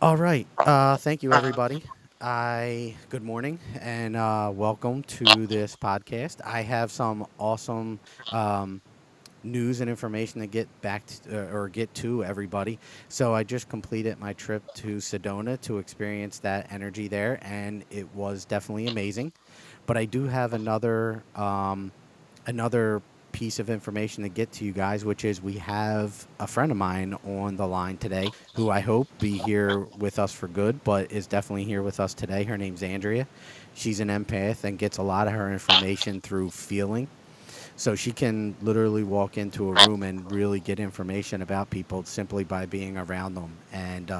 All right. Thank you, everybody. Good morning and welcome to this podcast. I have some awesome um, news and information to get back to, or get to everybody. So I just completed my trip to Sedona to experience that energy there, and it was definitely amazing. But I do have another piece of information to get to you guys, which is we have a friend of mine on the line today who I hope be here with us for good, but is definitely here with us today. Her name's Andrea. She's an empath and gets a lot of her information through feeling. So she can literally walk into a room and really get information about people simply by being around them. And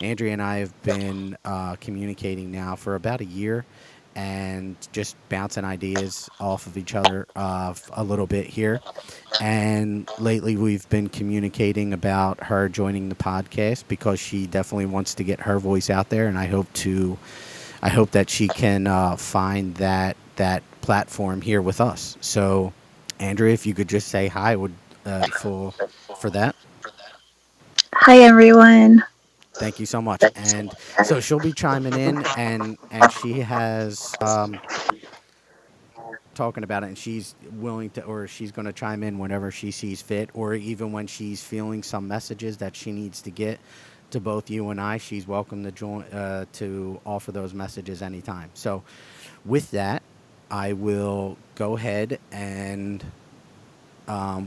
Andrea and I have been communicating now for about a year and just bouncing ideas off of each other a little bit here. And lately, we've been communicating about her joining the podcast because she definitely wants to get her voice out there, and I hope that she can find that platform here with us. So, Andrea, if you could just say hi, would for that. Hi everyone. Thank you so much. And so she'll be chiming in, and she has talking about it, and she's willing to, or she's going to chime in whenever she sees fit, or even when she's feeling some messages that she needs to get to both you and I. She's welcome to join to offer those messages anytime. So, with that, I will go ahead and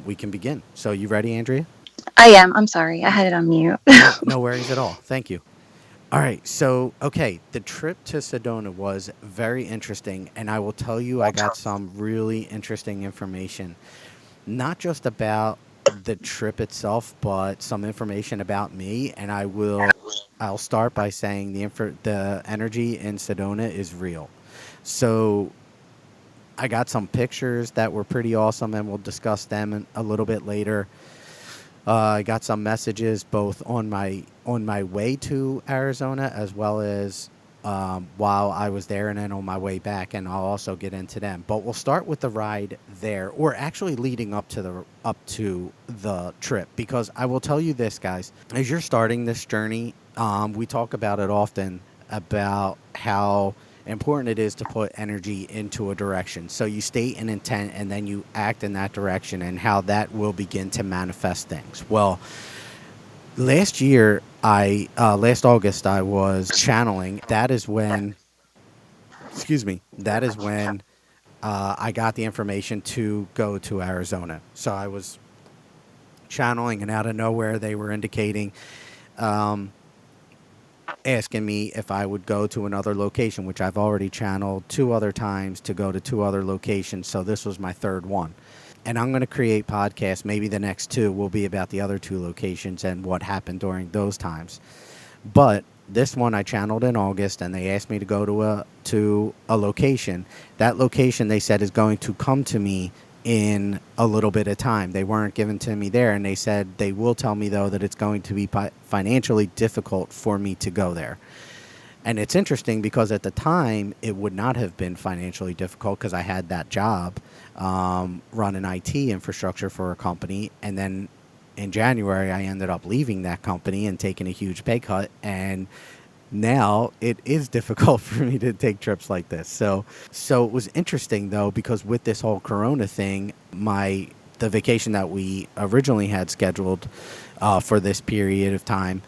we can begin. So, you ready, Andrea? I am. I'm sorry. I had it on mute. No worries at all. Thank you. All right. So, okay, the trip to Sedona was very interesting, and I will tell you, I got some really interesting information, not just about the trip itself, but some information about me. And I'll start by saying the energy in Sedona is real. So I got some pictures that were pretty awesome, and we'll discuss them a little bit later. I got some messages both on my way to Arizona as well as while I was there, and then on my way back, and I'll also get into them. But we'll start with the ride there, or actually leading up to the trip, because I will tell you this, guys, as you're starting this journey, we talk about it often about how important it is to put energy into a direction. So you state an intent and then you act in that direction, and how that will begin to manifest things. Well, last August I was channeling. That is when, excuse me, that is when I got the information to go to Arizona. So I was channeling, and out of nowhere they were indicating, um, asking me if I would go to another location, which I've already channeled two other times to go to two other locations. So this was my third one. And I'm going to create podcasts. Maybe the next two will be about the other two locations and what happened during those times. But this one I channeled in August, and they asked me to go to a location. That location, they said, is going to come to me in a little bit of time. They weren't given to me there, and they said they will tell me though that it's going to be financially difficult for me to go there. And it's interesting because at the time it would not have been financially difficult because I had that job running IT infrastructure for a company, and then in January I ended up leaving that company and taking a huge pay cut, and now it is difficult for me to take trips like this. So it was interesting though, because with this whole corona thing, my the vacation that we originally had scheduled for this period of time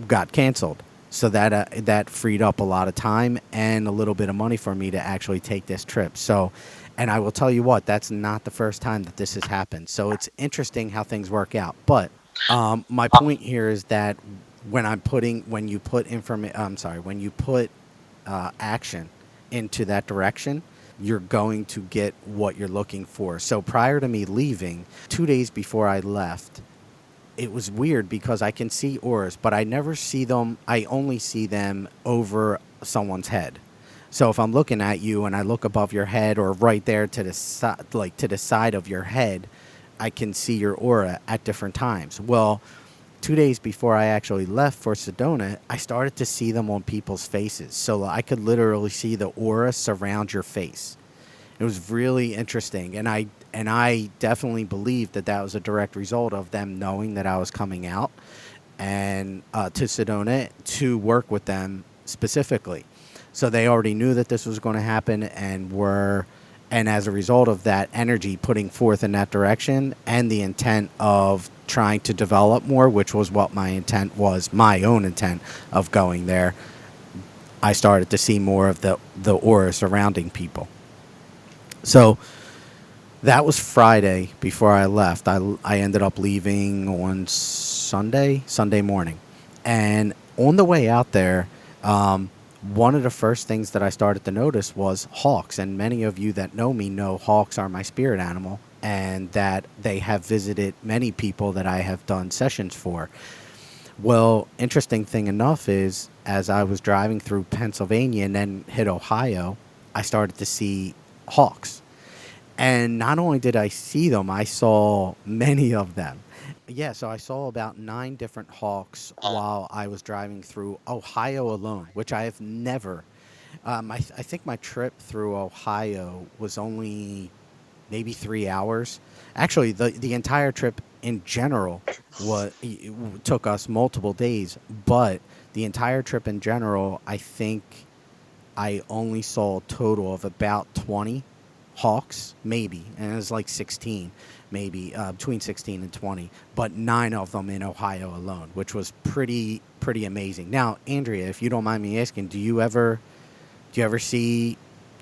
got canceled. So that freed up a lot of time and a little bit of money for me to actually take this trip. So, and I will tell you what, that's not the first time that this has happened. So it's interesting how things work out. But my point here is that when you put when you put action into that direction, you're going to get what you're looking for. So prior to me leaving, 2 days before I left, it was weird because I can see auras, but I never see them. I only see them over someone's head. So if I'm looking at you and I look above your head or right there to the side, like to the side of your head, I can see your aura at different times. Well, 2 days before I actually left for Sedona, I started to see them on people's faces. So I could literally see the aura surround your face. It was really interesting, and I definitely believe that that was a direct result of them knowing that I was coming out, and to Sedona to work with them specifically. So they already knew that this was going to happen and as a result of that energy putting forth in that direction and the intent of trying to develop more, which was what my intent was, my own intent of going there, I started to see more of the aura surrounding people. So that was Friday before I left. I ended up leaving on Sunday morning. And on the way out there, one of the first things that I started to notice was hawks. And many of you that know me know hawks are my spirit animal and that they have visited many people that I have done sessions for. Well, interesting thing enough is as I was driving through Pennsylvania and then hit Ohio, I started to see hawks. And not only did I see them, I saw many of them. Yeah, so I saw about 9 different hawks while I was driving through Ohio alone, which I have never. I think my trip through Ohio was only maybe 3 hours. Actually, the entire trip in general took us multiple days, but the entire trip in general, I think I only saw a total of about 20 hawks, maybe, and it was like 16, maybe between 16 and 20, but 9 of them in Ohio alone, which was pretty amazing. Now, Andrea, if you don't mind me asking, do you ever see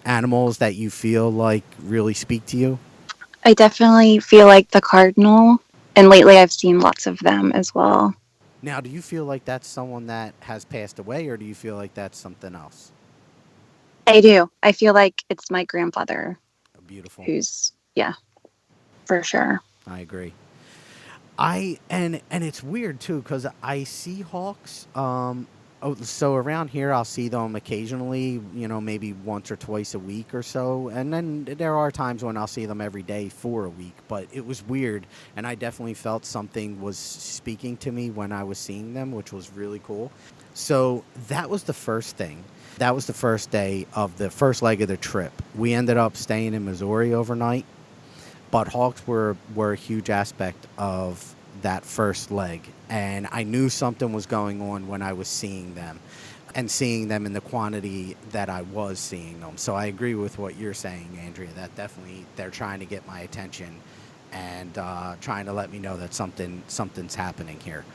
animals that you feel like really speak to you? I definitely feel like the cardinal, and lately I've seen lots of them as well. Now, do you feel like that's someone that has passed away, or do you feel like that's something else? I do. I feel like it's my grandfather Beautiful. who's, yeah, for sure. I agree. And it's weird too because I see hawks. So around here I'll see them occasionally. Maybe once or twice a week or so, and then there are times when I'll see them every day for a week. But it was weird, and I definitely felt something was speaking to me when I was seeing them, which was really cool. So that was the first thing. That was the first day of the first leg of the trip. We ended up staying in Missouri overnight, but hawks were a huge aspect of that first leg. And I knew something was going on when I was seeing them and seeing them in the quantity that I was seeing them. So I agree with what you're saying, Andrea, that definitely they're trying to get my attention and trying to let me know that something's happening here.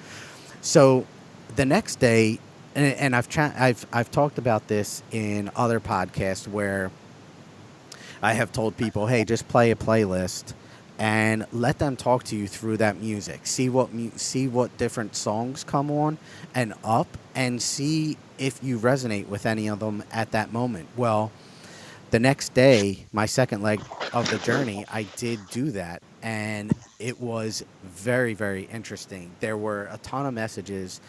So the next day, and I've talked about this in other podcasts where I have told people, hey, just play a playlist and let them talk to you through that music. See what different songs come on and up, and see if you resonate with any of them at that moment. Well, the next day, my second leg of the journey, I did do that, and it was very, very interesting. There were a ton of messages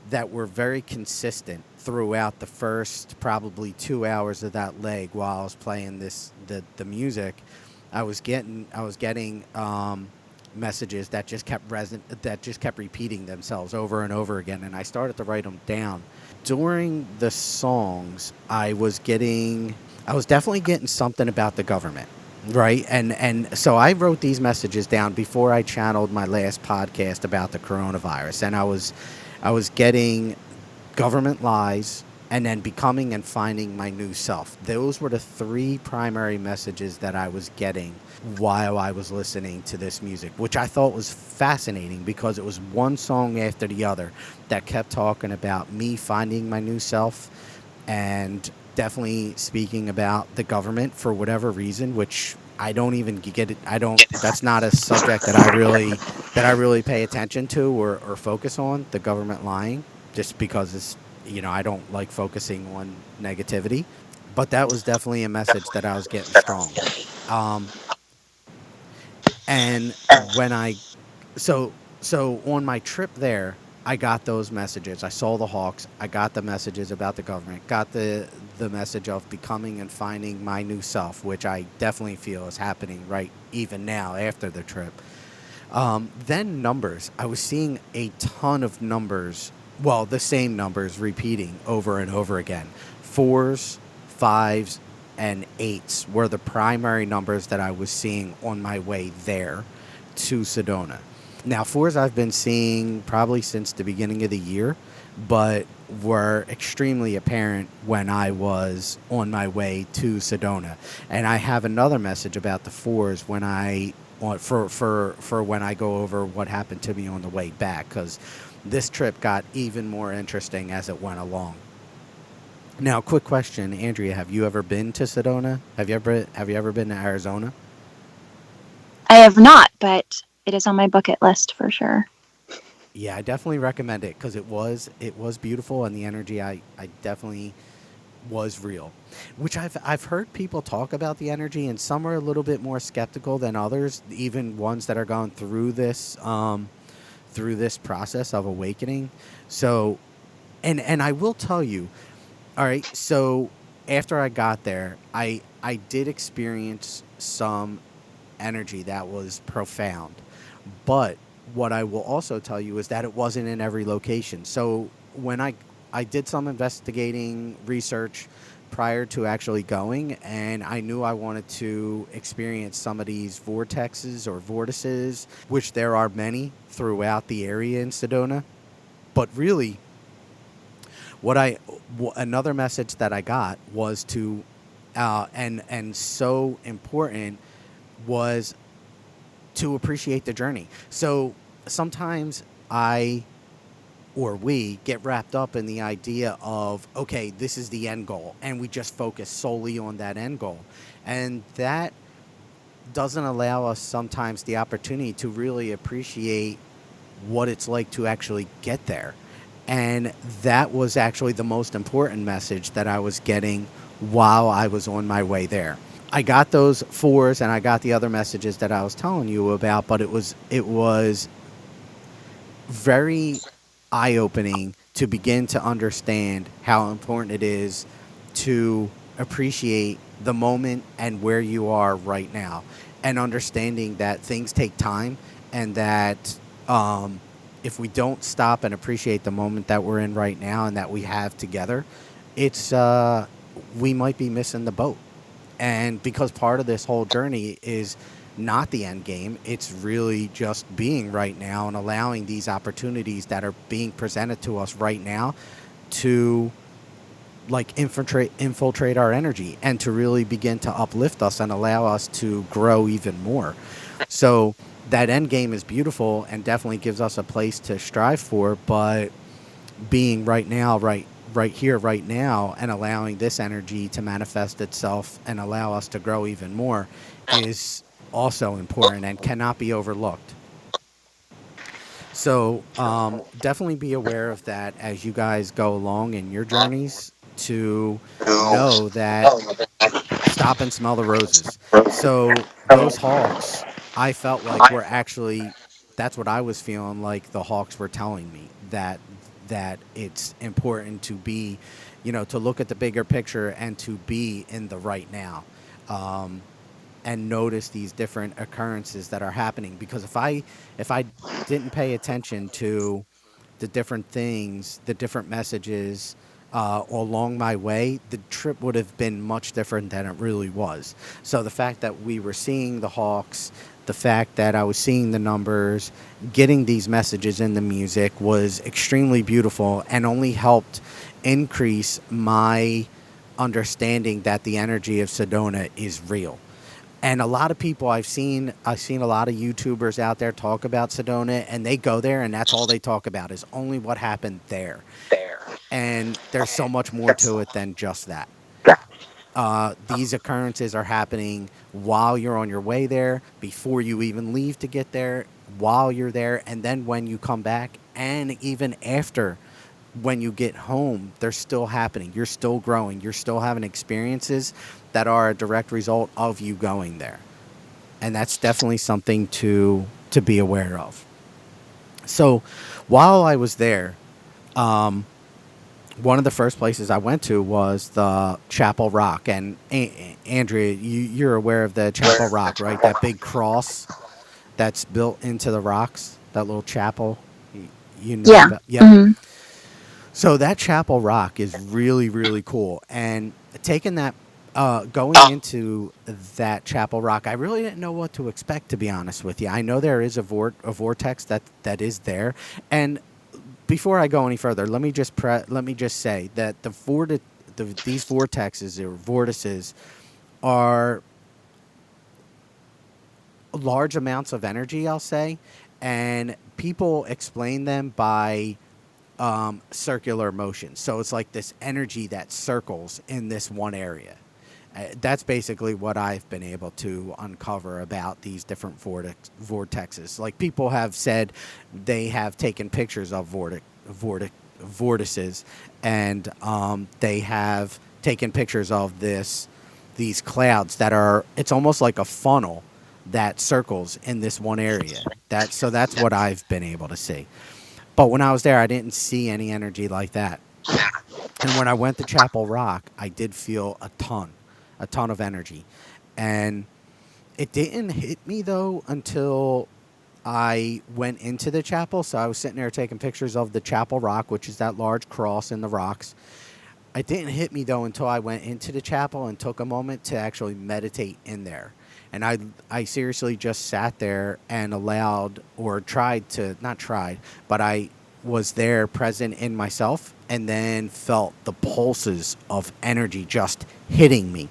that were very consistent throughout the first probably 2 hours of that leg while I was playing the music. I was getting messages that just kept repeating themselves over and over again, and I started to write them down. During the songs, I was definitely getting something about the government, right? And so I wrote these messages down before I channeled my last podcast about the coronavirus, and I was getting government lies and then becoming and finding my new self. Those were the 3 primary messages that I was getting while I was listening to this music, which I thought was fascinating because it was one song after the other that kept talking about me finding my new self and definitely speaking about the government for whatever reason, which I don't even get it. That's not a subject that I really pay attention to or focus on, the government lying, just because I don't like focusing on negativity. But that was definitely a message that I was getting strong. Um, and when I so so on my trip there, I got those messages. I saw the hawks. I got the messages about the government. Got the message of becoming and finding my new self, which I definitely feel is happening right even now after the trip. Then numbers. I was seeing a ton of numbers. Well, the same numbers repeating over and over again. Fours, fives, and eights were the primary numbers that I was seeing on my way there to Sedona. Now, fours I've been seeing probably since the beginning of the year, but were extremely apparent when I was on my way to Sedona. And I have another message about the fours when for when I go over what happened to me on the way back, because this trip got even more interesting as it went along. Now, quick question, Andrea, have you ever been to Sedona? Have you ever been to Arizona? I have not, but it is on my bucket list for sure. Yeah, I definitely recommend it because it was beautiful, and the energy I definitely was real. Which I've heard people talk about the energy, and some are a little bit more skeptical than others, even ones that are going through this process of awakening. So, and I will tell you, all right. So after I got there, I did experience some energy that was profound. But what I will also tell you is that it wasn't in every location. So when I did some investigating research prior to actually going, and I knew I wanted to experience some of these vortexes or vortices, which there are many throughout the area in Sedona. But really, what another message that I got was to and so important was to appreciate the journey. So sometimes I or we get wrapped up in the idea of, okay, this is the end goal, and we just focus solely on that end goal. And that doesn't allow us sometimes the opportunity to really appreciate what it's like to actually get there. And that was actually the most important message that I was getting while I was on my way there. I got those fours and I got the other messages that I was telling you about, but it was very eye opening to begin to understand how important it is to appreciate the moment and where you are right now, and understanding that things take time, and that um, if we don't stop and appreciate the moment that we're in right now and that we have together, it's we might be missing the boat. And because part of this whole journey is not the end game, it's really just being right now and allowing these opportunities that are being presented to us right now to like infiltrate our energy and to really begin to uplift us and allow us to grow even more. So that end game is beautiful and definitely gives us a place to strive for, but being right now, right here, right now, and allowing this energy to manifest itself and allow us to grow even more is also important and cannot be overlooked. So definitely be aware of that as you guys go along in your journeys, to know that stop and smell the roses. So those hawks, I felt like were actually, that's what I was feeling like the hawks were telling me, that it's important to be, to look at the bigger picture and to be in the right now. Um, and notice these different occurrences that are happening, because if I didn't pay attention to the different things, the different messages along my way, the trip would have been much different than it really was. So the fact that we were seeing the hawks, the fact that I was seeing the numbers, getting these messages in the music was extremely beautiful and only helped increase my understanding that the energy of Sedona is real. And a lot of people I've seen a lot of YouTubers out there talk about Sedona, and they go there and that's all they talk about is only what happened there. And there's so much more to it than just that. These occurrences are happening while you're on your way there, before you even leave to get there, while you're there, and then when you come back, and even after when you get home, they're still happening. You're still growing. You're still having experiences that are a direct result of you going there. And that's definitely something to be aware of. So, while I was there, one of the first places I went to was the Chapel Rock. And Andrea, you're aware of the Chapel Rock, right? That big cross that's built into the rocks, that little chapel. You know Yeah. about? Yep. Hmm. So that Chapel Rock is really, really cool. And taking that Going into that Chapel Rock, I really didn't know what to expect, to be honest with you. I know there is a vortex that is there, and before I go any further, let me just say that these vortexes or vortices are large amounts of energy, I'll say, and people explain them by circular motion. So it's like this energy that circles in this one area. That's basically what I've been able to uncover about these different vortexes. Like people have said they have taken pictures of vortices, and they have taken pictures of these clouds that are. It's almost like a funnel that circles in this one area. That's what I've been able to see. But when I was there, I didn't see any energy like that. And when I went to Chapel Rock, I did feel a ton of energy. And it didn't hit me though until I went into the chapel. So I was sitting there taking pictures of the Chapel Rock, which is that large cross in the rocks. It didn't hit me though until I went into the chapel and took a moment to actually meditate in there. And I seriously just sat there and allowed, or tried to, not tried, but I was there present in myself and then felt the pulses of energy just hitting me.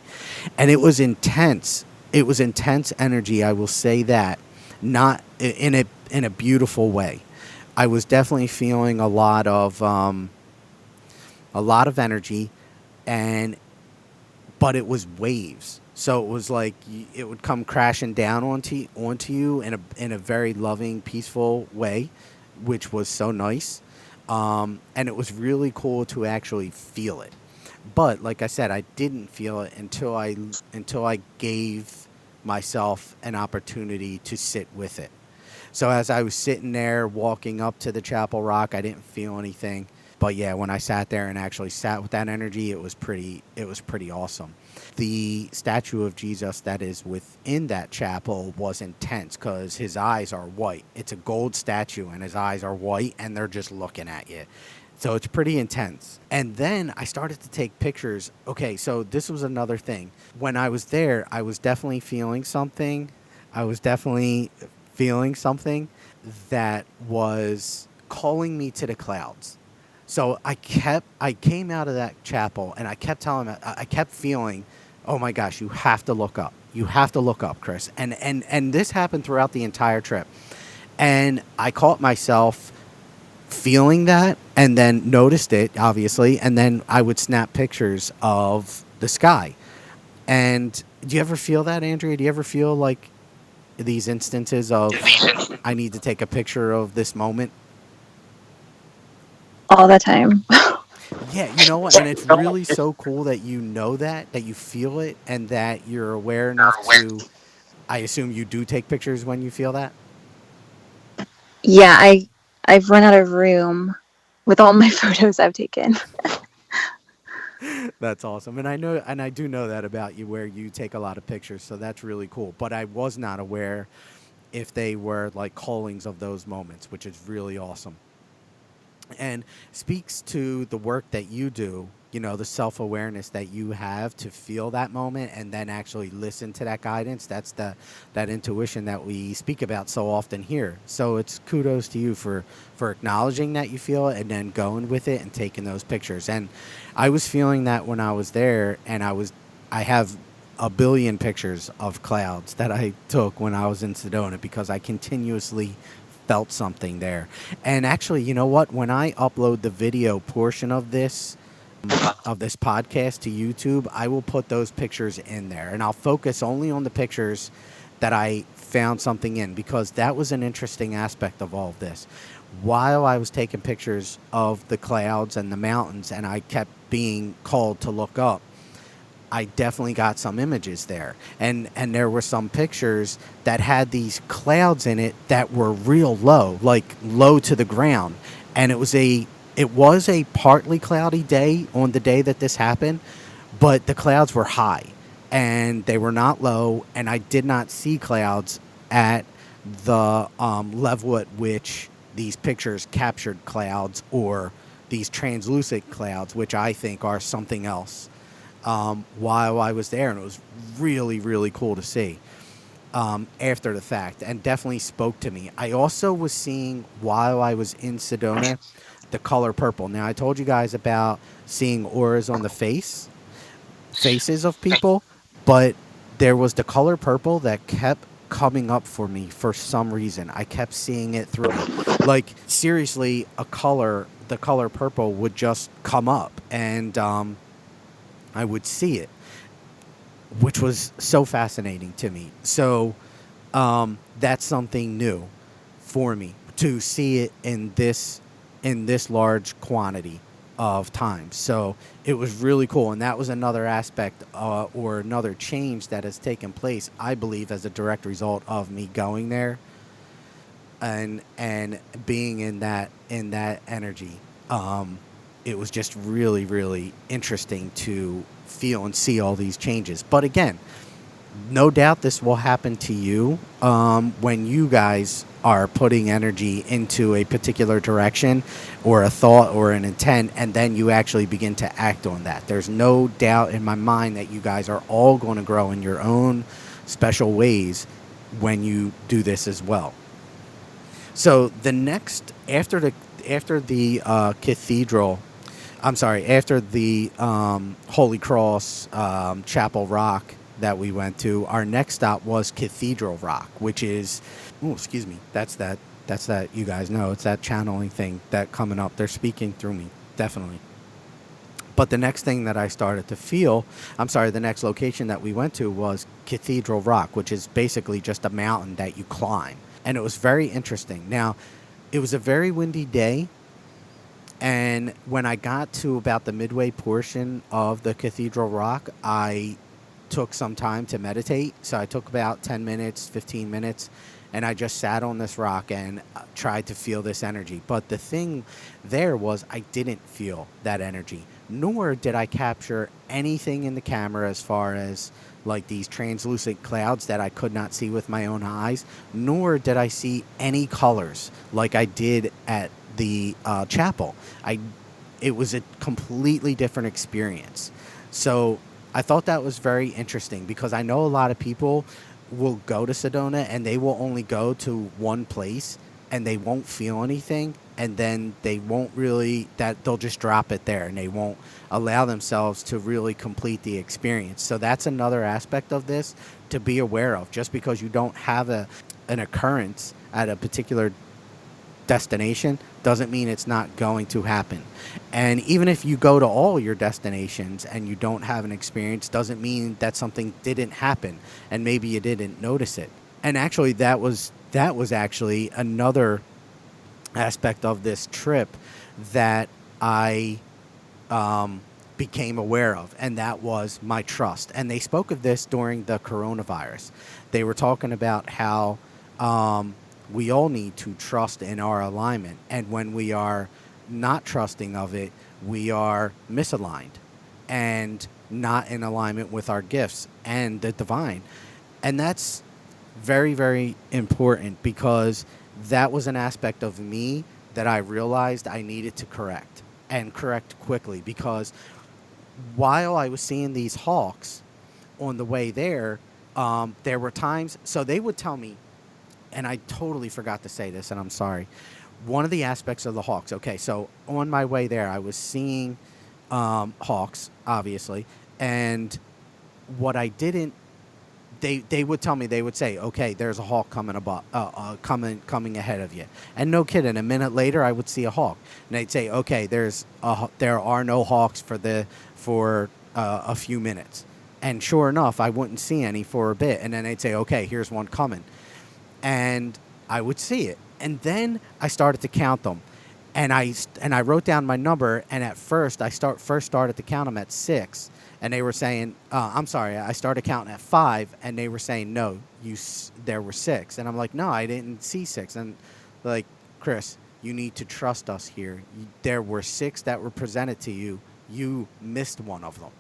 And it was intense. It was intense energy, I will say that, not in a beautiful way. I was definitely feeling a lot of energy, and but it was waves. So it was like it would come crashing down onto you in a very loving, peaceful way, which was so nice. And it was really cool to actually feel it. But like I said, I didn't feel it until I gave myself an opportunity to sit with it. So as I was sitting there walking up to the Chapel Rock, I didn't feel anything. But yeah, when I sat there and actually sat with that energy, it was pretty awesome. The statue of Jesus that is within that chapel was intense because his eyes are white. It's a gold statue and his eyes are white and they're just looking at you. So it's pretty intense. And then I started to take pictures. Okay, so this was another thing. When I was there, I was definitely feeling something. I was definitely feeling something that was calling me to the clouds. So I came out of that chapel and I kept telling him, I kept feeling, oh my gosh, you have to look up. You have to look up, Chris. And this happened throughout the entire trip. And I caught myself feeling that and then noticed it, obviously. And then I would snap pictures of the sky. And do you ever feel that, Andrea? Do you ever feel like these instances of, I need to take a picture of this moment? All the time. Yeah, you know what? And it's really so cool that you know that you feel it, and that you're aware enough to. I assume you do take pictures when you feel that. Yeah, I've run out of room with all my photos I've taken. That's awesome, and I do know that about you, where you take a lot of pictures. So that's really cool. But I was not aware if they were like callings of those moments, which is really awesome. And speaks to the work that you do, you know, the self-awareness that you have to feel that moment and then actually listen to that guidance. That's that intuition that we speak about so often here. So it's kudos to you for acknowledging that you feel it and then going with it and taking those pictures. And I was feeling that when I was there, and I have a billion pictures of clouds that I took when I was in Sedona because I continuously felt something there. And actually, you know what? When I upload the video portion of this podcast to YouTube, I will put those pictures in there, and I'll focus only on the pictures that I found something in, because that was an interesting aspect of all of this. While I was taking pictures of the clouds and the mountains, and I kept being called to look up, I definitely got some images there. And there were some pictures that had these clouds in it that were real low, like low to the ground. And it was a partly cloudy day on the day that this happened, but the clouds were high and they were not low, and I did not see clouds at the level at which these pictures captured clouds, or these translucent clouds, which I think are something else. while I was there, and it was really, really cool to see after the fact, and definitely spoke to me. I also was seeing, while I was in Sedona, the color purple. Now, I told you guys about seeing auras on the faces of people, but there was the color purple that kept coming up for me for some reason. I kept seeing it through. Like, seriously, the color purple would just come up, and I would see it, which was so fascinating to me. So that's something new for me to see it in this large quantity of time. So it was really cool, and that was another aspect or another change that has taken place, I believe, as a direct result of me going there and being in that energy. It was just really, really interesting to feel and see all these changes. But again, no doubt this will happen to you when you guys are putting energy into a particular direction or a thought or an intent, and then you actually begin to act on that. There's no doubt in my mind that you guys are all going to grow in your own special ways when you do this as well. So the next after the cathedral, I'm sorry, after the Holy Cross Chapel Rock that we went to, our next stop was Cathedral Rock, which is, oh, excuse me, that's that, you guys know, it's that channeling thing that coming up. They're speaking through me, definitely. But the next thing that I started to feel, I'm sorry, the next location that we went to was Cathedral Rock, which is basically just a mountain that you climb. And it was very interesting. Now, it was a very windy day, and when I got to about the midway portion of the Cathedral Rock, I took some time to meditate. So I took about 10 minutes, 15 minutes, and I just sat on this rock and tried to feel this energy. But the thing there was I didn't feel that energy, nor did I capture anything in the camera as far as like these translucent clouds that I could not see with my own eyes, nor did I see any colors like I did at the chapel. I It was a completely different experience. So I thought that was very interesting because I know a lot of people will go to Sedona and they will only go to one place and they won't feel anything, and then they won't really, that they'll just drop it there and they won't allow themselves to really complete the experience. So that's another aspect of this to be aware of. Just because you don't have an occurrence at a particular destination doesn't mean it's not going to happen. And even if you go to all your destinations and you don't have an experience, doesn't mean that something didn't happen and maybe you didn't notice it. And actually that was actually another aspect of this trip that I became aware of, and that was my trust. And they spoke of this during the coronavirus. They were talking about how we all need to trust in our alignment, and when we are not trusting of it, we are misaligned and not in alignment with our gifts and the divine. And that's very, very important because that was an aspect of me that I realized I needed to correct, and correct quickly, because while I was seeing these hawks on the way there, there were times, so they would tell me, and I totally forgot to say this, and I'm sorry. One of the aspects of the hawks, okay, so on my way there, I was seeing hawks, obviously, and what I didn't, they would tell me, they would say, okay, there's a hawk coming above, coming ahead of you, and no kidding, a minute later I would see a hawk, and they'd say, okay, there are no hawks for a few minutes, and sure enough, I wouldn't see any for a bit, and then they'd say, okay, here's one coming, and I would see it, and then I started to count them, and I wrote down my number, and at first first started to count them at 6. And they were saying, I'm sorry, I started counting at 5, and they were saying, no, there were 6. And I'm like, no, I didn't see 6. And like, Chris, you need to trust us here. There were 6 that were presented to you. You missed one of them.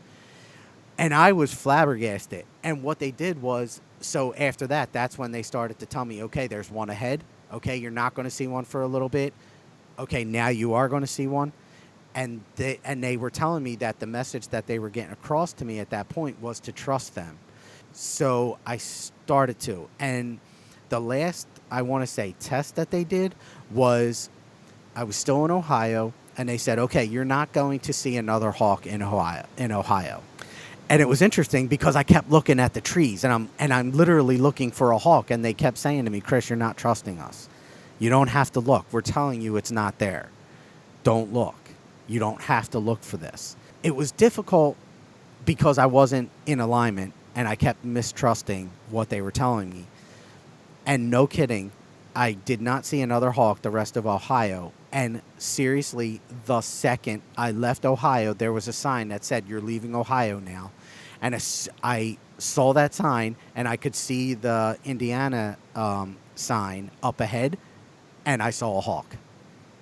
And I was flabbergasted. And what they did was, so after that, that's when they started to tell me, okay, there's one ahead. Okay, you're not going to see one for a little bit. Okay, now you are going to see one. And they were telling me that the message that they were getting across to me at that point was to trust them. So I started to. And the last, I want to say, test that they did was, I was still in Ohio, and they said, okay, you're not going to see another hawk in Ohio. And it was interesting because I kept looking at the trees, and I'm literally looking for a hawk, and they kept saying to me, Chris, you're not trusting us. You don't have to look. We're telling you it's not there. Don't look. You don't have to look for this. It was difficult because I wasn't in alignment, and I kept mistrusting what they were telling me. And no kidding, I did not see another hawk the rest of Ohio. And seriously, the second I left Ohio, there was a sign that said, you're leaving Ohio now. And I saw that sign, and I could see the Indiana sign up ahead, and I saw a hawk.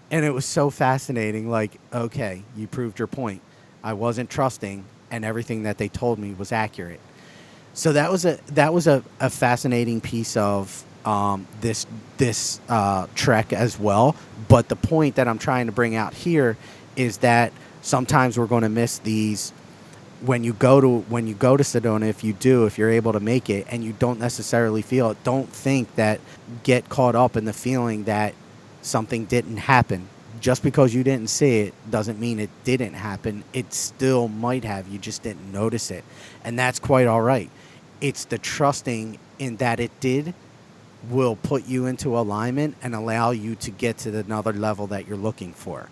And it was so fascinating. Like, okay, you proved your point. I wasn't trusting, and everything that they told me was accurate. So that was a fascinating piece of this trek as well. But the point that I'm trying to bring out here is that sometimes we're going to miss these when you go to Sedona. If you're able to make it and you don't necessarily feel it, don't think that, get caught up in the feeling that something didn't happen. Just because you didn't see it doesn't mean it didn't happen. It still might have. You just didn't notice it. And that's quite all right. It's the trusting in that it did will put you into alignment and allow you to get to another level that you're looking for.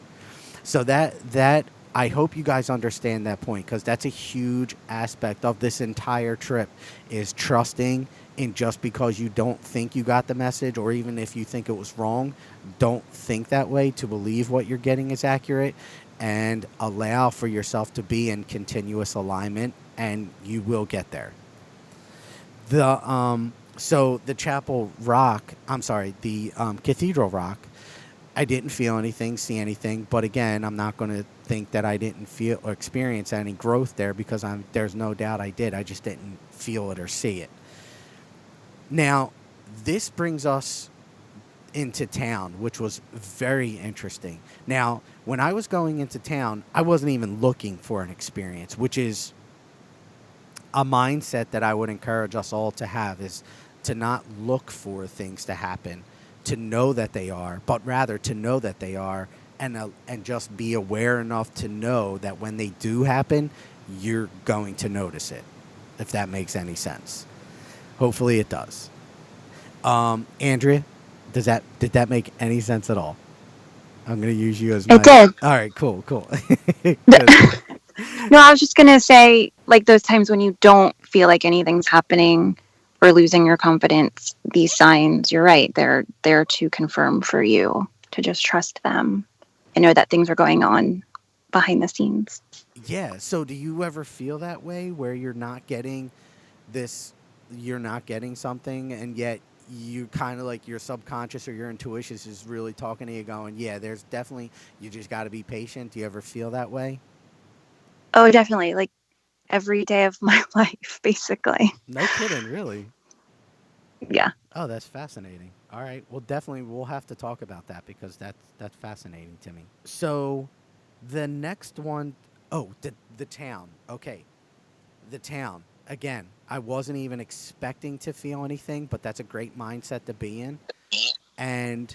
So that I hope you guys understand that point, because that's a huge aspect of this entire trip, is trusting in, just because you don't think you got the message, or even if you think it was wrong, don't think that way, to believe what you're getting is accurate, and allow for yourself to be in continuous alignment, and you will get there. So the Chapel Rock, I'm sorry, the Cathedral Rock, I didn't feel anything, see anything, but again, I'm not going to think that I didn't feel or experience any growth there, because there's no doubt I did. I just didn't feel it or see it. Now, this brings us into town, which was very interesting. Now, when I was going into town, I wasn't even looking for an experience, which is a mindset that I would encourage us all to have, is to not look for things to happen, to know that they are, but rather to know that they are, and just be aware enough to know that when they do happen, you're going to notice it, if that makes any sense. Hopefully it does. Andrea, did that make any sense at all? I'm going to use you as It my... did. All right, cool. Good. No, I was just going to say, like, those times when you don't feel like anything's happening or losing your confidence, these signs, you're right, they're there to confirm for you to just trust them and know that things are going on behind the scenes. Yeah. So do you ever feel that way, where you're not getting this, you're not getting something, and yet you kind of, like, your subconscious or your intuition is really talking to you, going, yeah, there's definitely, you just got to be patient. Do you ever feel that way? Oh, definitely. Like every day of my life, basically. No kidding, really. Yeah. Oh, that's fascinating. All right. Well, definitely we'll have to talk about that, because that's fascinating to me. So, the next one, oh, the town. Okay. The town. Again, I wasn't even expecting to feel anything, but that's a great mindset to be in. And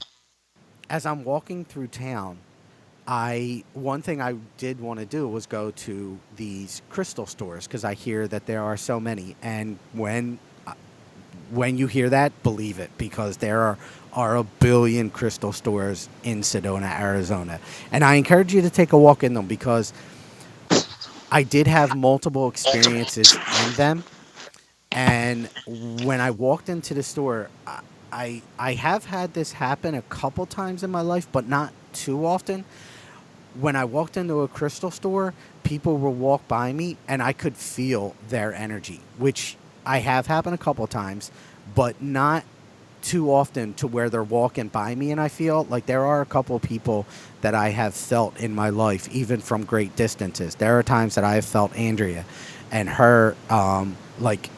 as I'm walking through town, I one thing I did want to do was go to these crystal stores, because I hear that there are so many. And when you hear that, believe it, because there are a billion crystal stores in Sedona, Arizona. And I encourage you to take a walk in them, because I did have multiple experiences in them. And when I walked into the store, I have had this happen a couple times in my life, but not too often. When I walked into a crystal store, people will walk by me, and I could feel their energy, which I have happened a couple times, but not too often to where they're walking by me and I feel like. There are a couple people that I have felt in my life, even from great distances. There are times that I have felt Andrea and her, like,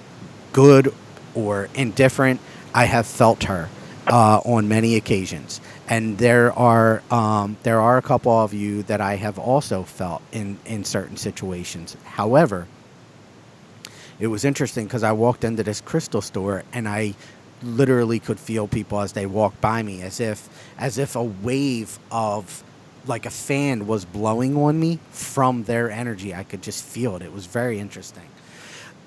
good or indifferent. I have felt her on many occasions. And there are a couple of you that I have also felt in certain situations. However, it was interesting because I walked into this crystal store and I literally could feel people as they walked by me, as if a wave of like a fan was blowing on me from their energy. I could just feel it. It was very interesting.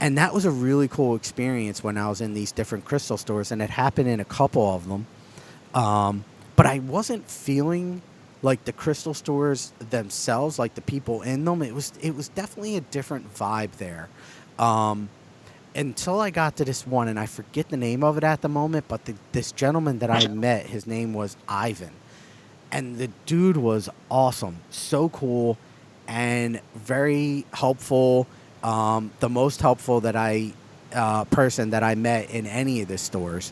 And that was a really cool experience when I was in these different crystal stores, and it happened in a couple of them. But I wasn't feeling like the crystal stores themselves, like the people in them. It was definitely a different vibe there. Um, until I got to this one, and I forget the name of it at the moment, but this gentleman that I met, his name was Ivan, and the dude was awesome, so cool, and very helpful. The most helpful that I person that I met in any of the stores,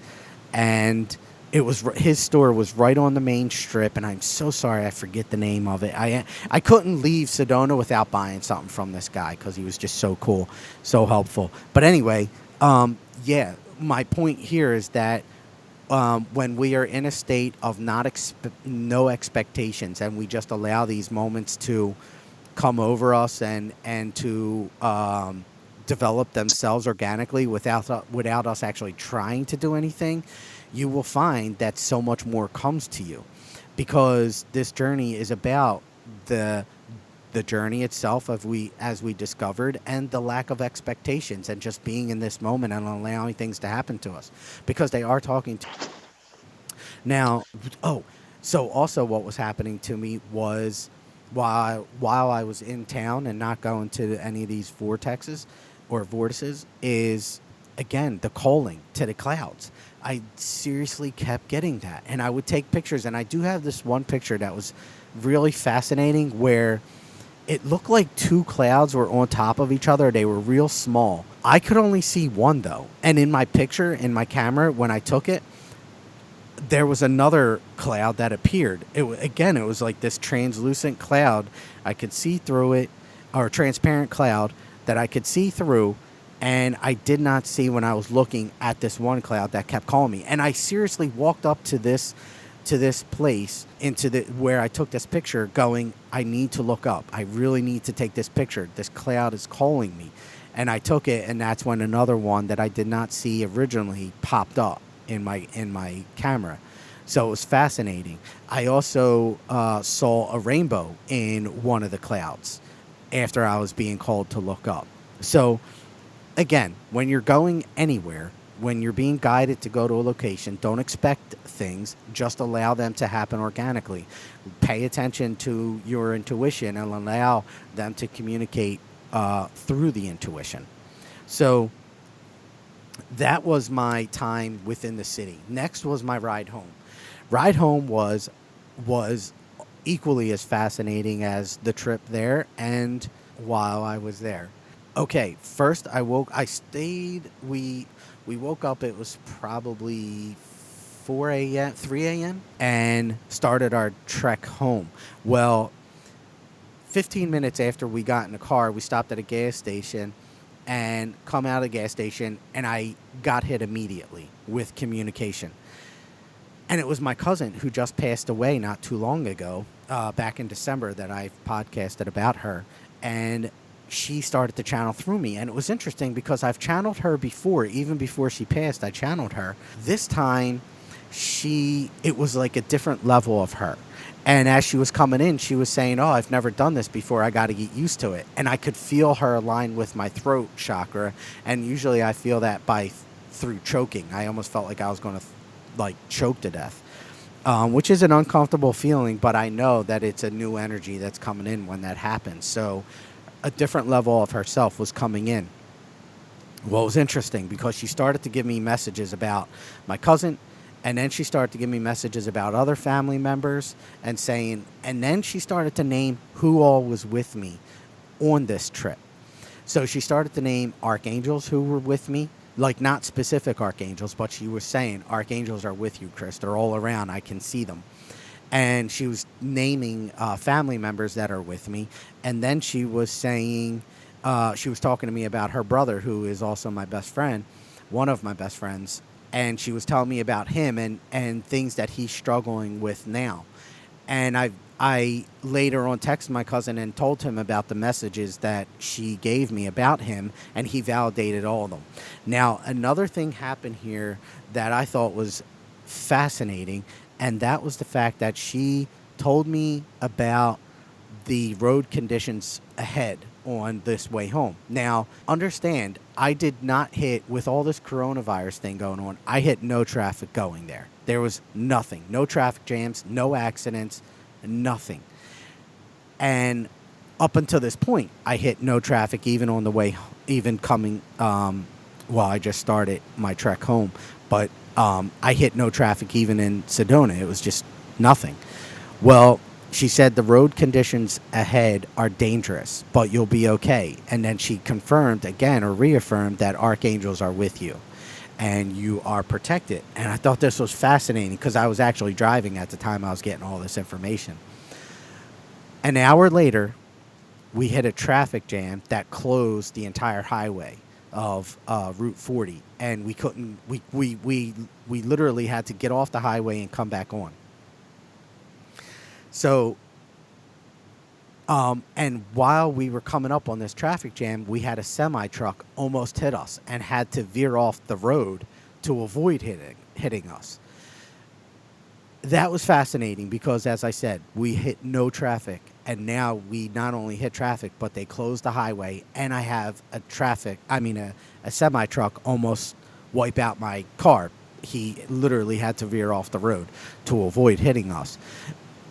and his store was right on the main strip. And I'm so sorry I forget the name of it. I couldn't leave Sedona without buying something from this guy because he was just so cool, so helpful. But anyway, yeah, my point here is that when we are in a state of no expectations, and we just allow these moments to come over us and to develop themselves organically without us actually trying to do anything, you will find that so much more comes to you, because this journey is about the journey itself, as we discovered, and the lack of expectations, and just being in this moment and allowing things to happen to us, because they are talking to now. Oh, so also what was happening to me was, while I was in town and not going to any of these vortices, is again the calling to the clouds. I seriously kept getting that, and I would take pictures, and I do have this one picture that was really fascinating, where it looked like two clouds were on top of each other. They were real small. I could only see one though, and in my picture, in my camera, when I took it, there was another cloud that appeared. Again, it was like this translucent cloud. I could see through it, or transparent cloud that I could see through, and I did not see when I was looking at this one cloud that kept calling me. And I seriously walked up to this place, into the where I took this picture, going, I need to look up. I really need to take this picture. This cloud is calling me. And I took it, and that's when another one that I did not see originally popped up in my camera. So it was fascinating. I also saw a rainbow in one of the clouds after I was being called to look up. So again, when you're going anywhere, when you're being guided to go to a location, don't expect things. Just allow them to happen organically. Pay attention to your intuition and allow them to communicate through the intuition. So that was my time within the city. Next was my ride home. Ride home was equally as fascinating as the trip there and while I was there. Okay, first I stayed we woke up, it was probably 4 a.m., 3 a.m., and started our trek home. Well, 15 minutes after we got in the car, we stopped at a gas station and come out of the gas station, and I got hit immediately with communication. And it was my cousin who just passed away not too long ago, back in December, that I podcasted about her. And she started to channel through me. And it was interesting because I've channeled her before. Even before she passed, I channeled her. This time, it was like a different level of her. And as she was coming in, she was saying, oh, I've never done this before. I got to get used to it. And I could feel her align with my throat chakra. And usually I feel that through choking. I almost felt like I was going to choke to death, which is an uncomfortable feeling. But I know that it's a new energy that's coming in when that happens. So a different level of herself was coming in. Well, it was interesting because she started to give me messages about my cousin. And then she started to give me messages about other family members and then she started to name who all was with me on this trip. So she started to name archangels who were with me, like not specific archangels, but she was saying, archangels are with you, Chris. They're all around. I can see them. And she was naming family members that are with me. And then she was saying, she was talking to me about her brother, who is also my best friend, one of my best friends. and she was telling me about him and things that he's struggling with now. And I later on texted my cousin and told him about the messages that she gave me about him, and he validated all of them. Now, another thing happened here that I thought was fascinating, and that was the fact that she told me about the road conditions ahead on this way home. Now, understand, I did not hit, with all this coronavirus thing going on, I hit no traffic going there. There was nothing. No traffic jams, no accidents, nothing. And up until this point, I hit no traffic even on the way, even coming, well, I just started my trek home, but I hit no traffic even in Sedona. It was just nothing. Well, she said the road conditions ahead are dangerous, but you'll be okay. And then she confirmed again, or reaffirmed, that archangels are with you and you are protected. And I thought this was fascinating because I was actually driving at the time I was getting all this information. An hour later, we hit a traffic jam that closed the entire highway of Route 40, and we couldn't. We literally had to get off the highway and come back on. So, and while we were coming up on this traffic jam, we had a semi truck almost hit us and had to veer off the road to avoid hitting us. That was fascinating because, as I said, we hit no traffic, and now we not only hit traffic, but they closed the highway, and I have a semi truck almost wipe out my car. He literally had to veer off the road to avoid hitting us.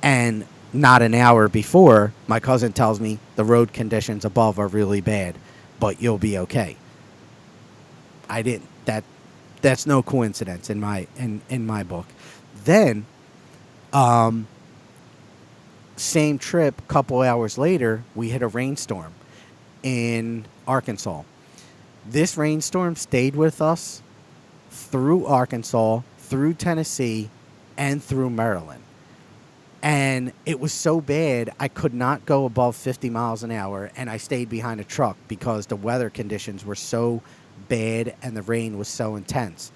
And not an hour before, my cousin tells me the road conditions above are really bad, but you'll be okay. I didn't. That's no coincidence in my book. Then, same trip, couple hours later, we hit a rainstorm in Arkansas. This rainstorm stayed with us through Arkansas, through Tennessee, and through Maryland. And it was so bad, I could not go above 50 miles an hour, and I stayed behind a truck because the weather conditions were so bad and the rain was so intense.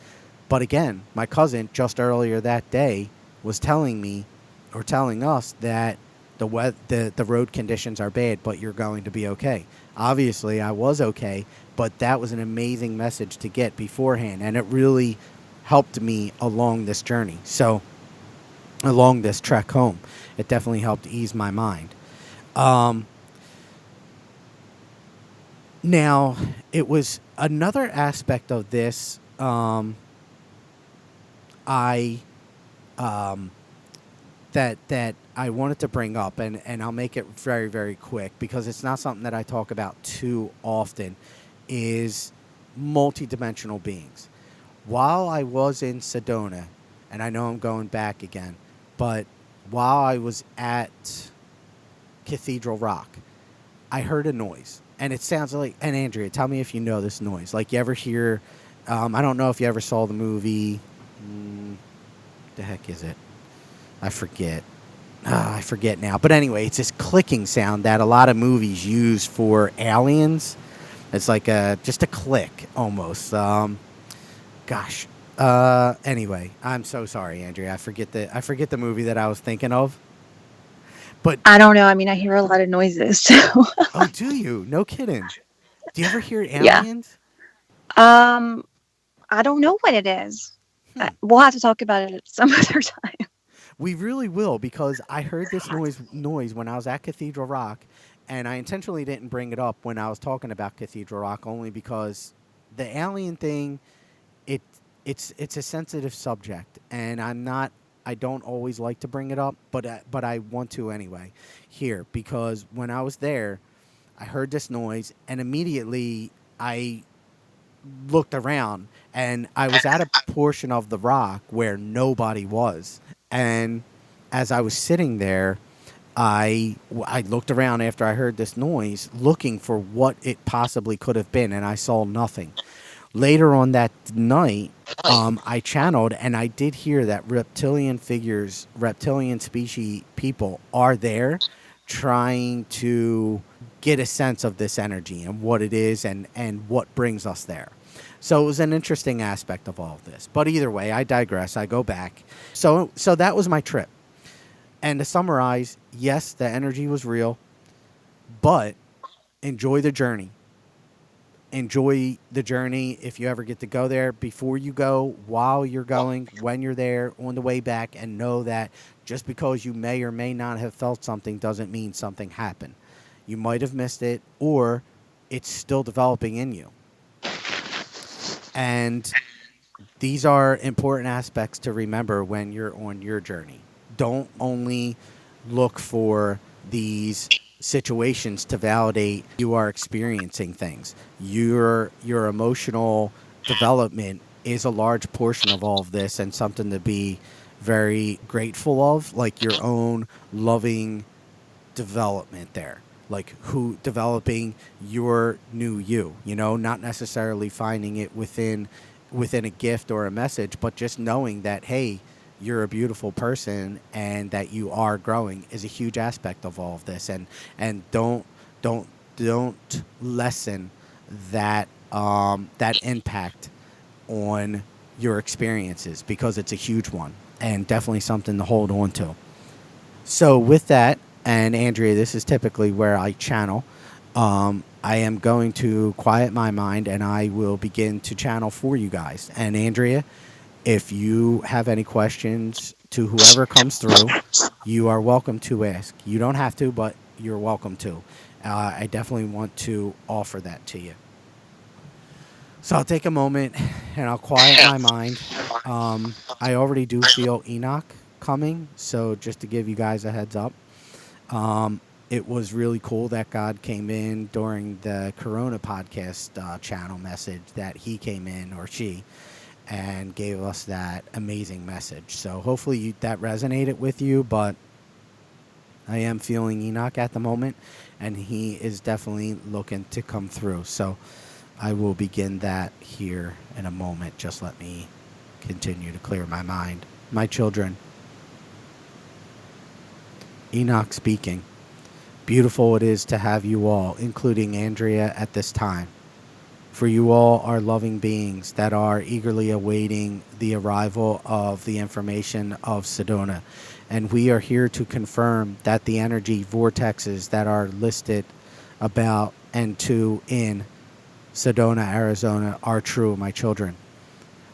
But again, my cousin just earlier that day was telling me, or telling us, that the road conditions are bad, but you're going to be okay. Obviously, I was okay, but that was an amazing message to get beforehand, and it really helped me along this journey. So, along this trek home, it definitely helped ease my mind. Now, it was another aspect of this. I that I wanted to bring up, and I'll make it very, very quick because it's not something that I talk about too often, is multidimensional beings. While I was in Sedona, and I know I'm going back again, but while I was at Cathedral Rock, I heard a noise. And it sounds like, and Andrea, tell me if you know this noise. Like, you ever hear, I don't know if you ever saw the movie, the heck is it? I forget. I forget now. But anyway, it's this clicking sound that a lot of movies use for aliens. It's like just a click almost. Gosh. Anyway, I'm so sorry, Andrea. I forget the movie that I was thinking of. But I don't know. I mean, I hear a lot of noises. So oh, do you? No kidding. Do you ever hear yeah. aliens? Um, I don't know what it is. Hmm. We'll have to talk about it some other time. We really will, because I heard this noise when I was at Cathedral Rock, and I intentionally didn't bring it up when I was talking about Cathedral Rock, only because the alien thing, it it's a sensitive subject, and I don't always like to bring it up, but I want to anyway here, because when I was there, I heard this noise, and immediately I looked around, and I was at a portion of the rock where nobody was. And as I was sitting there, I looked around after I heard this noise, looking for what it possibly could have been, and I saw nothing. Later on that night, I channeled, and I did hear that reptilian figures, reptilian species people are there trying to get a sense of this energy and what it is, and what brings us there. So it was an interesting aspect of all of this. But either way, I digress. I go back. So that was my trip. And to summarize, yes, the energy was real, but enjoy the journey. Enjoy the journey if you ever get to go there, before you go, while you're going, when you're there, on the way back, and know that just because you may or may not have felt something doesn't mean something happened. You might have missed it, or it's still developing in you. And these are important aspects to remember when you're on your journey. Don't only look for these situations to validate you are experiencing things. Your emotional development is a large portion of all of this, and something to be very grateful of, like your own loving development there, like who developing your new you, not necessarily finding it within a gift or a message, but just knowing that, hey, you're a beautiful person and that you are growing is a huge aspect of all of this. And don't lessen that impact on your experiences, because it's a huge one and definitely something to hold on to. So with that, and Andrea, this is typically where I channel. I am going to quiet my mind and I will begin to channel for you guys. And Andrea, if you have any questions to whoever comes through, you are welcome to ask. You don't have to, but you're welcome to. I definitely want to offer that to you. So I'll take a moment and I'll quiet my mind. I already do feel Enoch coming, so just to give you guys a heads up. It was really cool that God came in during the Corona podcast channel message, that he came in, or she, and gave us that amazing message. So hopefully that resonated with you, but I am feeling Enoch at the moment, and he is definitely looking to come through. So I will begin that here in a moment. Just let me continue to clear my mind. My children, Enoch speaking. Beautiful it is to have you all, including Andrea, at this time. For you all are loving beings that are eagerly awaiting the arrival of the information of Sedona. And we are here to confirm that the energy vortexes that are listed about and to in Sedona, Arizona are true, my children.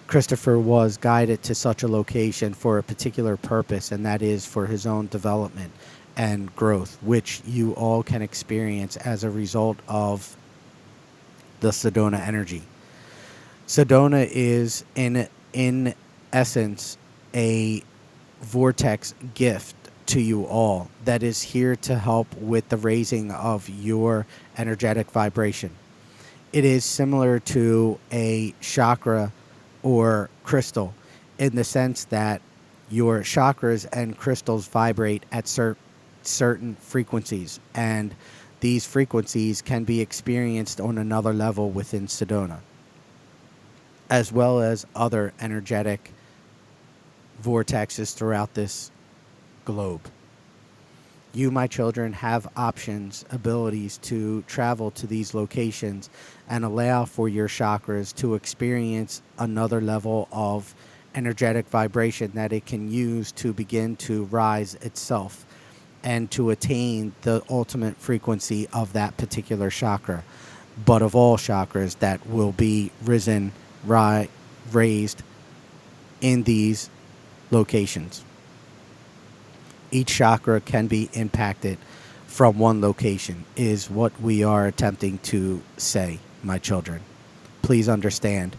Christopher was guided to such a location for a particular purpose, and that is for his own development and growth, which you all can experience as a result of the Sedona energy. Sedona is in essence a vortex gift to you all that is here to help with the raising of your energetic vibration. It is similar to a chakra or crystal, in the sense that your chakras and crystals vibrate at certain frequencies, and these frequencies can be experienced on another level within Sedona, as well as other energetic vortexes throughout this globe. You, my children, have options, abilities to travel to these locations and allow for your chakras to experience another level of energetic vibration that it can use to begin to rise itself and to attain the ultimate frequency of that particular chakra, but of all chakras that will be raised in these locations. Each chakra can be impacted from one location, is what we are attempting to say, my children. Please understand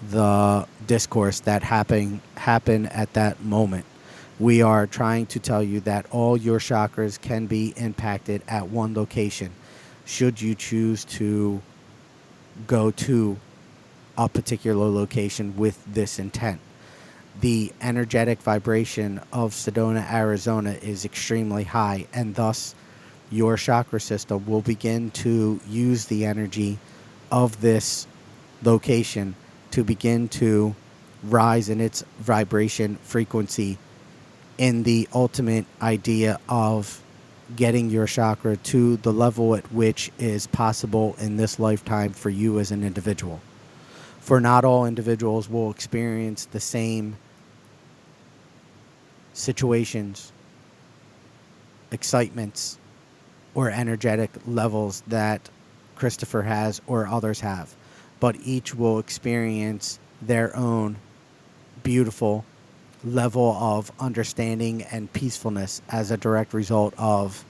the discourse that happen at that moment. We are trying to tell you that all your chakras can be impacted at one location, should you choose to go to a particular location with this intent. The energetic vibration of Sedona, Arizona is extremely high, and thus your chakra system will begin to use the energy of this location to begin to rise in its vibration frequency, in the ultimate idea of getting your chakra to the level at which is possible in this lifetime for you as an individual. For not all individuals will experience the same situations, excitements, or energetic levels that Christopher has or others have, but each will experience their own beautiful level of understanding and peacefulness as a direct result of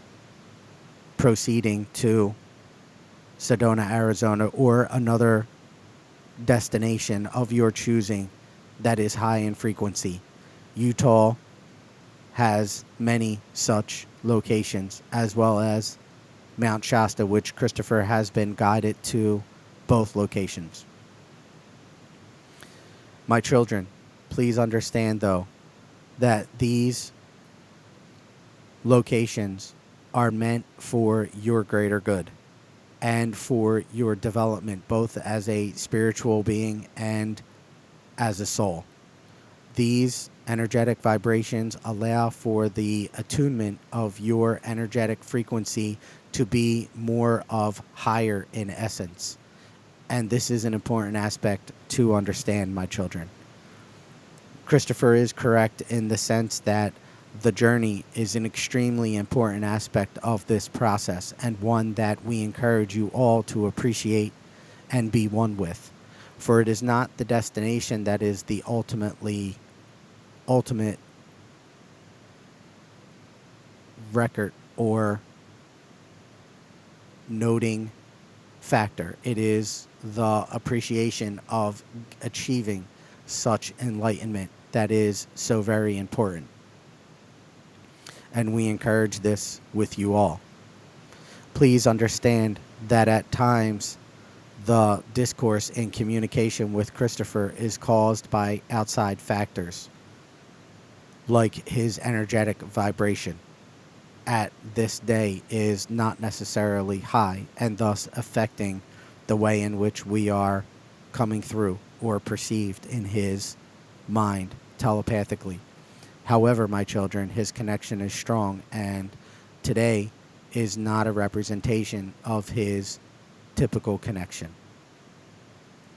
proceeding to Sedona, Arizona, or another destination of your choosing that is high in frequency. Utah has many such locations, as well as Mount Shasta, which Christopher has been guided to both locations. My children, please understand, though, that these locations are meant for your greater good and for your development, both as a spiritual being and as a soul. These energetic vibrations allow for the attunement of your energetic frequency to be more of higher in essence. And this is an important aspect to understand, my children. Christopher is correct in the sense that the journey is an extremely important aspect of this process, and one that we encourage you all to appreciate and be one with. For it is not the destination that is the ultimate record or noting factor. It is the appreciation of achieving such enlightenment that is so very important. And we encourage this with you all. Please understand that at times the discourse and communication with Christopher is caused by outside factors, like his energetic vibration at this day is not necessarily high, and thus affecting the way in which we are coming through or perceived in his mind telepathically. However, my children, his connection is strong, and today is not a representation of his typical connection.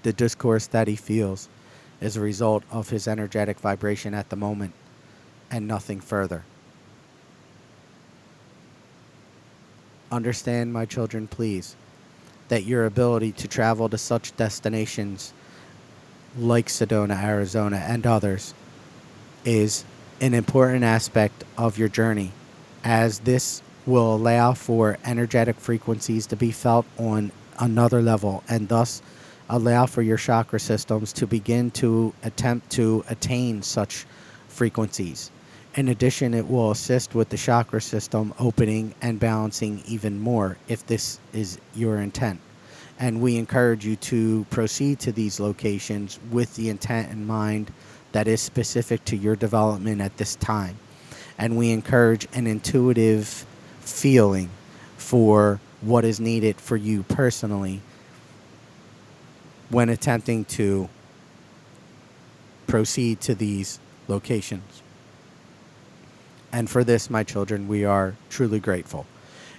The discourse that he feels is a result of his energetic vibration at the moment and nothing further. Understand, my children, please, that your ability to travel to such destinations like Sedona, Arizona, and others is an important aspect of your journey, as this will allow for energetic frequencies to be felt on another level, and thus allow for your chakra systems to begin to attempt to attain such frequencies. In addition, it will assist with the chakra system opening and balancing even more if this is your intent. And we encourage you to proceed to these locations with the intent in mind that is specific to your development at this time. And we encourage an intuitive feeling for what is needed for you personally when attempting to proceed to these locations. And for this, my children, we are truly grateful.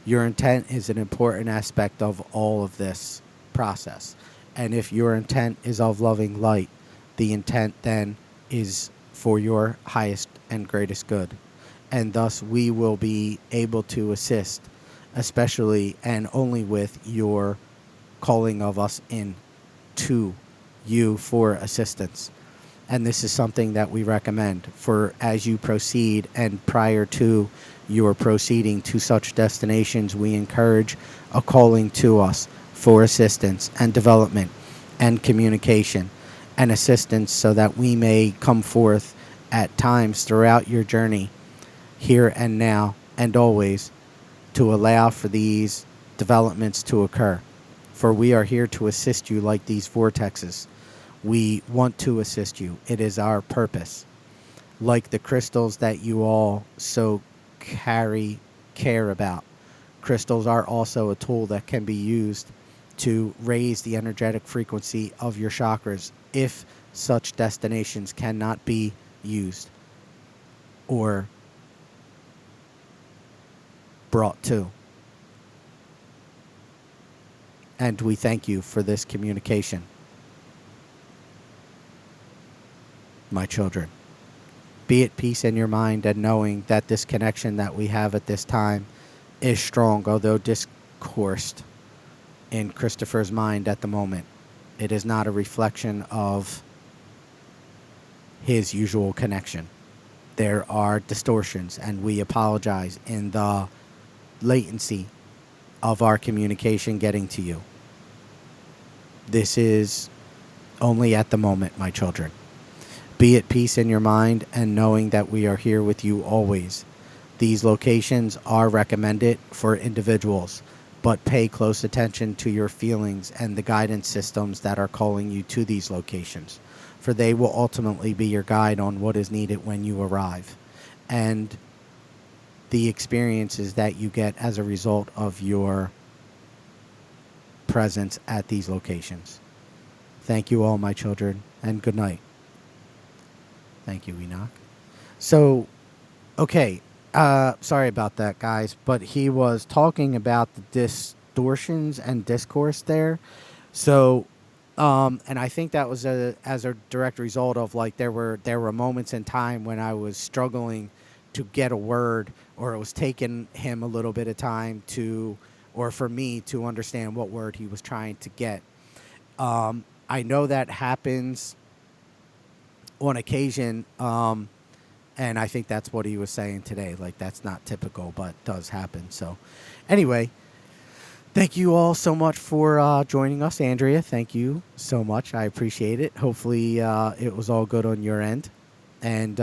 Your intent is an important aspect of all of this process. And if your intent is of loving light, the intent then is for your highest and greatest good. And thus we will be able to assist, especially and only with your calling of us in to you for assistance. And this is something that we recommend for as you proceed and prior to your proceeding to such destinations, we encourage a calling to us for assistance and development and communication and assistance so that we may come forth at times throughout your journey, here and now and always, to allow for these developments to occur. For we are here to assist you like these vortexes. We want to assist you. It is our purpose. Like the crystals that you all so care about. Crystals are also a tool that can be used to raise the energetic frequency of your chakras if such destinations cannot be used or brought to. And we thank you for this communication. my children. Be at peace in your mind and knowing that this connection that we have at this time is strong, although discoursed in Christopher's mind at the moment. It is not a reflection of his usual connection. There are distortions, and we apologize in the latency of our communication getting to you. This is only at the moment, my children. Be at peace in your mind and knowing that we are here with you always. These locations are recommended for individuals, but pay close attention to your feelings and the guidance systems that are calling you to these locations, for they will ultimately be your guide on what is needed when you arrive, and the experiences that you get as a result of your presence at these locations. Thank you all, my children, and good night. Thank you, Enoch. So, okay, sorry about that, guys, but he was talking about the distortions and discourse there. So, and I think that was as a direct result of, like, there were moments in time when I was struggling to get a word, or it was taking him a little bit of time to, or for me to understand what word he was trying to get. I know that happens on occasion, and I think that's what he was saying today. Like, that's not typical, but does happen. So, anyway, thank you all so much for joining us, Andrea. Thank you so much. I appreciate it. Hopefully, it was all good on your end. And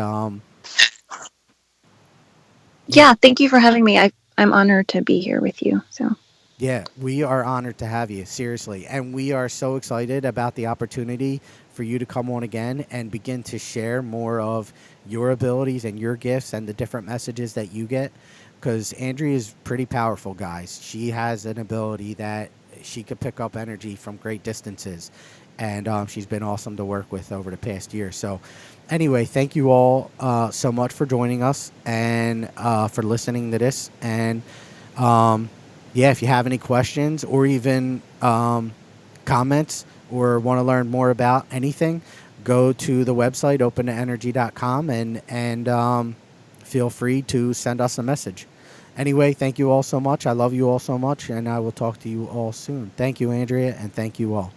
yeah, Yeah, thank you for having me. I'm honored to be here with you. So, yeah, we are honored to have you, seriously. And we are so excited about the opportunity for you to come on again and begin to share more of your abilities and your gifts and the different messages that you get. Because Andrea is pretty powerful, guys. She has an ability that she could pick up energy from great distances. And she's been awesome to work with over the past year. So, anyway, thank you all so much for joining us and for listening to this. And yeah, if you have any questions or even comments or want to learn more about anything, go to the website opentoenergy.com and feel free to send us a message. Anyway, thank you all so much. I love you all so much, and I will talk to you all soon. Thank you, Andrea, and thank you all.